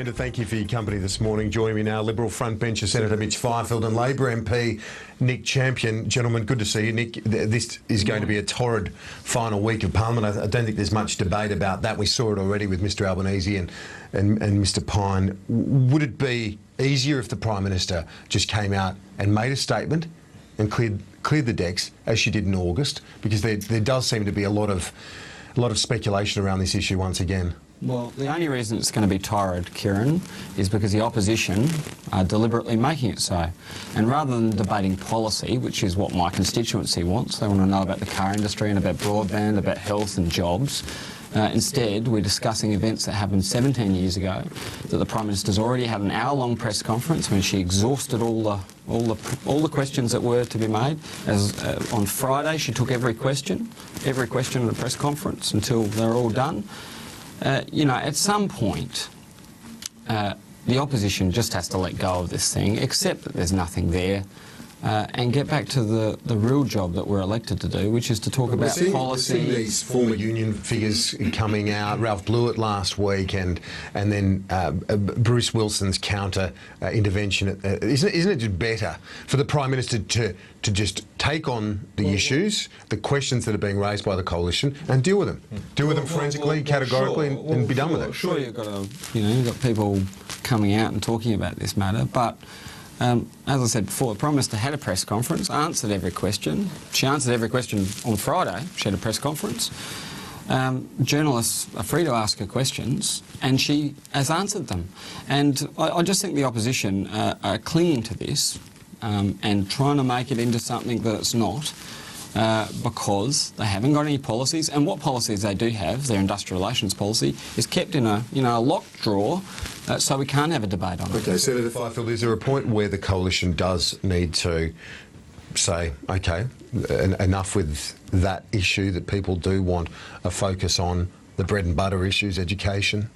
And thank you for your company this morning. Joining me now, Liberal frontbencher Senator Mitch Fifield and Labor MP Nick Champion. Gentlemen, good to see you. Nick, this is going to be a torrid final week of Parliament. I don't think there's much debate about that. We saw it already with Mr Albanese and Mr Pyne. Would it be easier if the Prime Minister just came out and made a statement and cleared the decks, as she did in August? Because there does seem to be a lot of speculation around this issue once again. Well, the only reason it's going to be torrid, Kieran, is because the opposition are deliberately making it so. And rather than debating policy, which is what my constituency wants, they want to know about the car industry and about broadband, about health and jobs. Instead, we're discussing events that happened 17 years ago, that the Prime Minister's already had an hour-long press conference when she exhausted all the questions that were to be made. On Friday, she took every question at the press conference until they're all done. At some point, the opposition just has to let go of this thing, accept that there's nothing there, and get back to the real job that we're elected to do, which is to talk about policy. We're seeing these former union figures coming out, Ralph Blewett last week, and then Bruce Wilson's counter intervention. Isn't it just better for the Prime Minister to just take on the issues, the questions that are being raised by the coalition, and deal with them? Deal with them forensically, categorically, and be done with it. Sure, you've got people coming out and talking about this matter, but as I said before, the Prime Minister had a press conference, answered every question. She answered every question on Friday. She had a press conference. Journalists are free to ask her questions, and she has answered them. And I just think the opposition are clinging to this and trying to make it into something that it's not, because they haven't got any policies. And what policies they do have, their industrial relations policy, is kept in a locked drawer, so we can't have a debate on it. Okay, Senator Fifield, is there a point where the coalition does need to say, okay, enough with that issue, that people do want a focus on the bread and butter issues, education,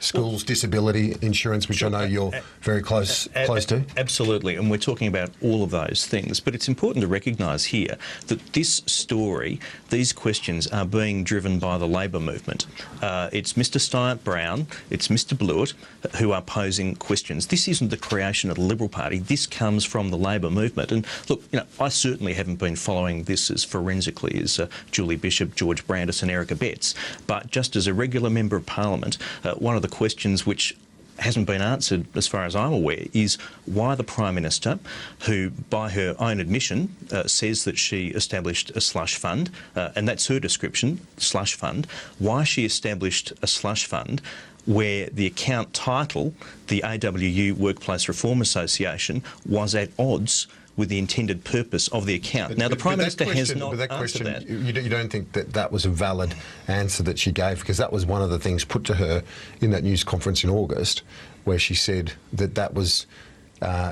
schools, disability insurance, which I know you're very close to? Absolutely, and we're talking about all of those things. But it's important to recognise here that this story, these questions are being driven by the Labor movement. It's Mr Stiatt-Brown, it's Mr Blewett who are posing questions. This isn't the creation of the Liberal Party. This comes from the Labor movement. And look, I certainly haven't been following this as forensically as Julie Bishop, George Brandis and Erica Betts. But just as a regular Member of Parliament, one of the questions which hasn't been answered, as far as I'm aware, is why the Prime Minister, who by her own admission says that she established a slush fund, and that's her description, slush fund, why she established a slush fund where the account title, the AWU Workplace Reform Association, was at odds with the intended purpose of the account. Now, the Prime Minister has not answered that. You don't think that was a valid answer that she gave? Because that was one of the things put to her in that news conference in August, where she said that was...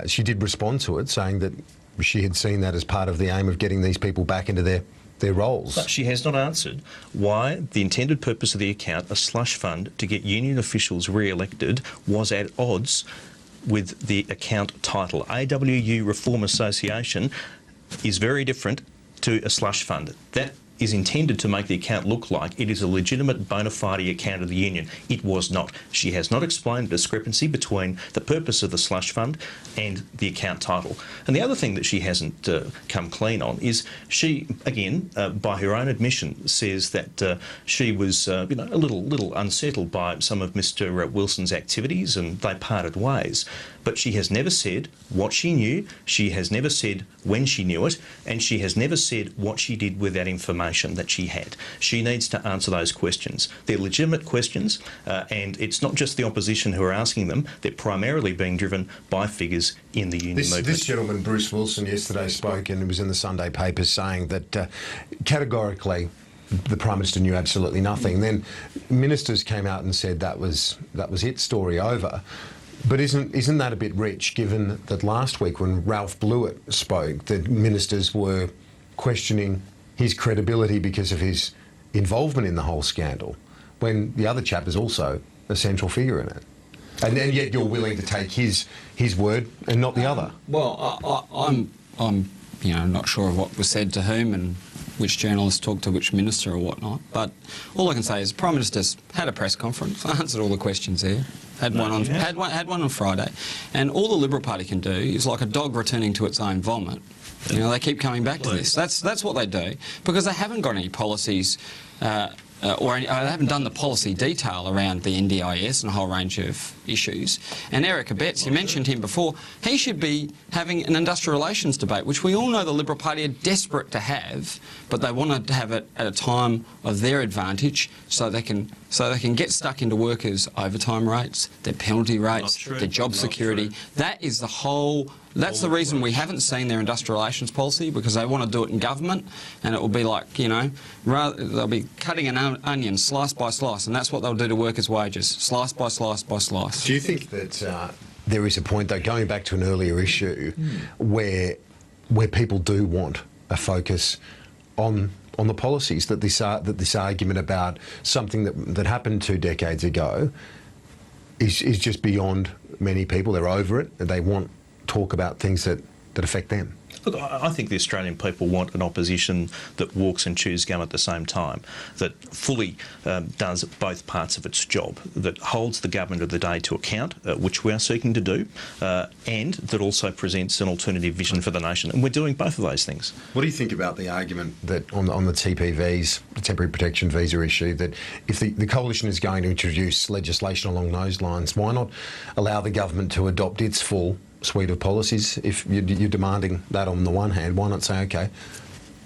she did respond to it, saying that she had seen that as part of the aim of getting these people back into their roles. But she has not answered why the intended purpose of the account, a slush fund to get union officials re-elected, was at odds with the account title. AWU Reform Association is very different to a slush fund. That is intended to make the account look like it is a legitimate bona fide account of the union. It was not. She has not explained the discrepancy between the purpose of the slush fund and the account title. And the other thing that she hasn't come clean on is she, again, by her own admission, says that she was a little unsettled by some of Mr Wilson's activities and they parted ways. But she has never said what she knew, she has never said when she knew it, and she has never said what she did with that information that she had. She needs to answer those questions. They're legitimate questions, and it's not just the opposition who are asking them, they're primarily being driven by figures in the union movement. This gentleman, Bruce Wilson, yesterday spoke, and it was in the Sunday papers, saying that categorically the Prime Minister knew absolutely nothing. Then ministers came out and said that was it, story over. But isn't that a bit rich, given that last week when Ralph Blewett spoke, the ministers were questioning his credibility because of his involvement in the whole scandal, when the other chap is also a central figure in it? And yet you're willing to take his word and not the other. Well, I'm not sure of what was said to whom and which journalist talked to which minister or whatnot, but all I can say is the Prime Minister's had a press conference, answered all the questions there. Had one on Friday, and all the Liberal Party can do is like a dog returning to its own vomit. You know, they keep coming back to this. That's what they do because they haven't got any policies. They haven't done the policy detail around the NDIS and a whole range of issues. And Eric Abetz, you mentioned him before, he should be having an industrial relations debate, which we all know the Liberal Party are desperate to have, but they want to have it at a time of their advantage so they can get stuck into workers' overtime rates, their penalty rates, their job security. That is the whole... That's the reason we haven't seen their industrial relations policy, because they want to do it in government, and it will be like, you know, they'll be cutting an onion slice by slice, and that's what they'll do to workers' wages, slice by slice by slice. Do you think that there is a point, though, going back to an earlier issue, where people do want a focus on the policies, that this argument about something that happened 2 decades ago is just beyond many people? They're over it, and they want talk about things that affect them? Look, I think the Australian people want an opposition that walks and chews gum at the same time, that fully does both parts of its job, that holds the government of the day to account, which we are seeking to do, and that also presents an alternative vision for the nation. And we're doing both of those things. What do you think about the argument that on the TPVs, the temporary protection visa issue, that if the coalition is going to introduce legislation along those lines, why not allow the government to adopt its full suite of policies? If you're demanding that on the one hand, why not say, OK,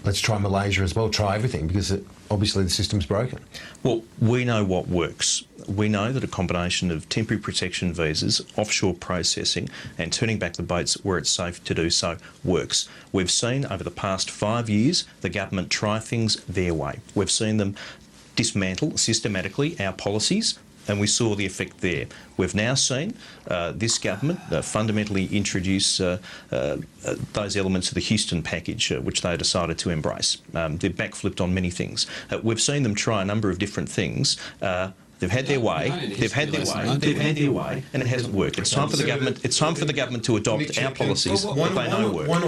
let's try Malaysia as well, try everything, because obviously the system's broken? Well, we know what works. We know that a combination of temporary protection visas, offshore processing and turning back the boats where it's safe to do so works. We've seen over the past 5 years the government try things their way. We've seen them dismantle systematically our policies, and we saw the effect there. We've now seen this government fundamentally introduce those elements of the Houston package, which they decided to embrace. They've backflipped on many things. We've seen them try a number of different things. They've had their way. They've had their way, and it hasn't worked. It's time for the government. It's time for the government to adopt our policies that they know work. Why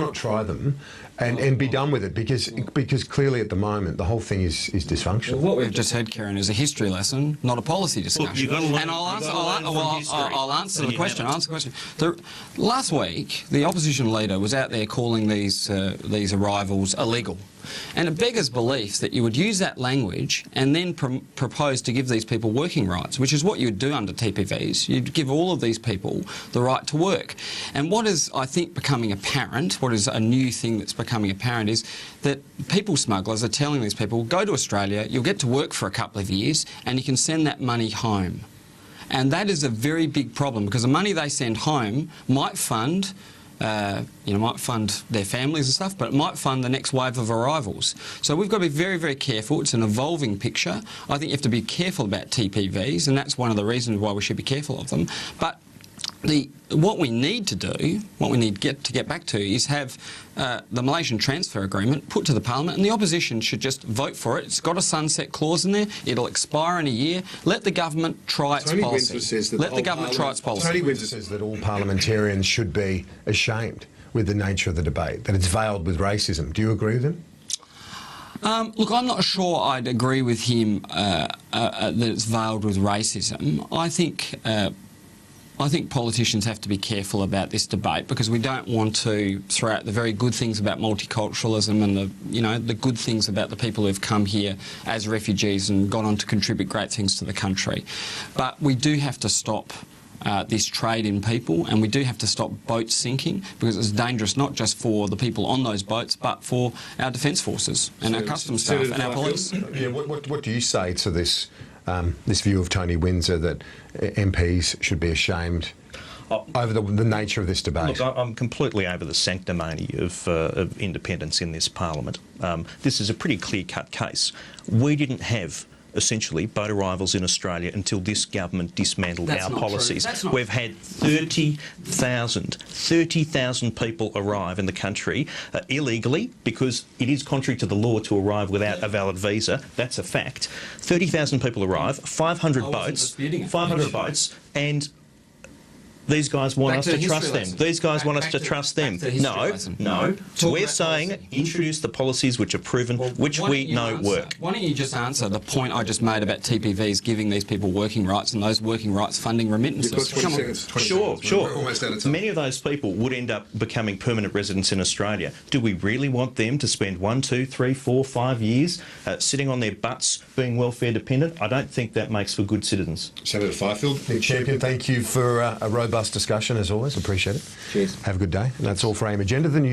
not try them and be done with it? Because clearly at the moment the whole thing is dysfunctional. Well, what we've just heard, Kieran, is a history lesson, not a policy discussion. And I'll answer the question. Last week, the opposition leader was out there calling these arrivals illegal. And it beggars belief that you would use that language and then propose to give these people working rights, which is what you would do under TPVs. You'd give all of these people the right to work. And what is, I think, becoming apparent, what is a new thing that's becoming apparent, is that people smugglers are telling these people, go to Australia, you'll get to work for a couple of years, and you can send that money home. And that is a very big problem, because the money they send home might fund might fund their families and stuff, but it might fund the next wave of arrivals. So we've got to be very, very careful. It's an evolving picture. I think you have to be careful about TPVs, and that's one of the reasons why we should be careful of them. But what we need to do, what we need to get back to, is have the Malaysian transfer agreement put to the Parliament, and the opposition should just vote for it. It's got a sunset clause in there. It'll expire in a year. Let the government try its policy. Let the government try its policy. Tony Windsor says that all parliamentarians should be ashamed with the nature of the debate, that it's veiled with racism. Do you agree with him? Look, I'm not sure I'd agree with him that it's veiled with racism. I think politicians have to be careful about this debate, because we don't want to throw out the very good things about multiculturalism and the good things about the people who've come here as refugees and gone on to contribute great things to the country. But we do have to stop this trade in people, and we do have to stop boats sinking, because it's dangerous not just for the people on those boats, but for our defence forces and our customs staff and our police. Yeah, what do you say to this view of Tony Windsor that MPs should be ashamed over the nature of this debate? Look, I'm completely over the sanctimony of independence in this Parliament. This is a pretty clear-cut case. We didn't have essentially boat arrivals in Australia until this government dismantled our policies. We've had 30,000 people arrive in the country illegally, because it is contrary to the law to arrive without a valid visa. That's a fact. 30,000 people arrive, 500 boats, and These guys want Back us to to history trust them. lesson. These guys want us Back to to- trust back them. to history No, lesson. no. Talk We're about saying policy. introduce the policies which are proven, which Why we don't you know answer- work. Why don't you just answer the point I just made about TPVs giving these people working rights and those working rights funding remittances? You've got 20 Come on. seconds. 20 Sure, seconds. sure. We're almost out of time. Many of those people would end up becoming permanent residents in Australia. Do we really want them to spend 1, 2, 3, 4, 5 years sitting on their butts being welfare dependent? I don't think that makes for good citizens. Senator Fifield. Nick Champion, thank you for a robust discussion as always. Appreciate it. Cheers. Have a good day. And that's all for AIM Agenda. The news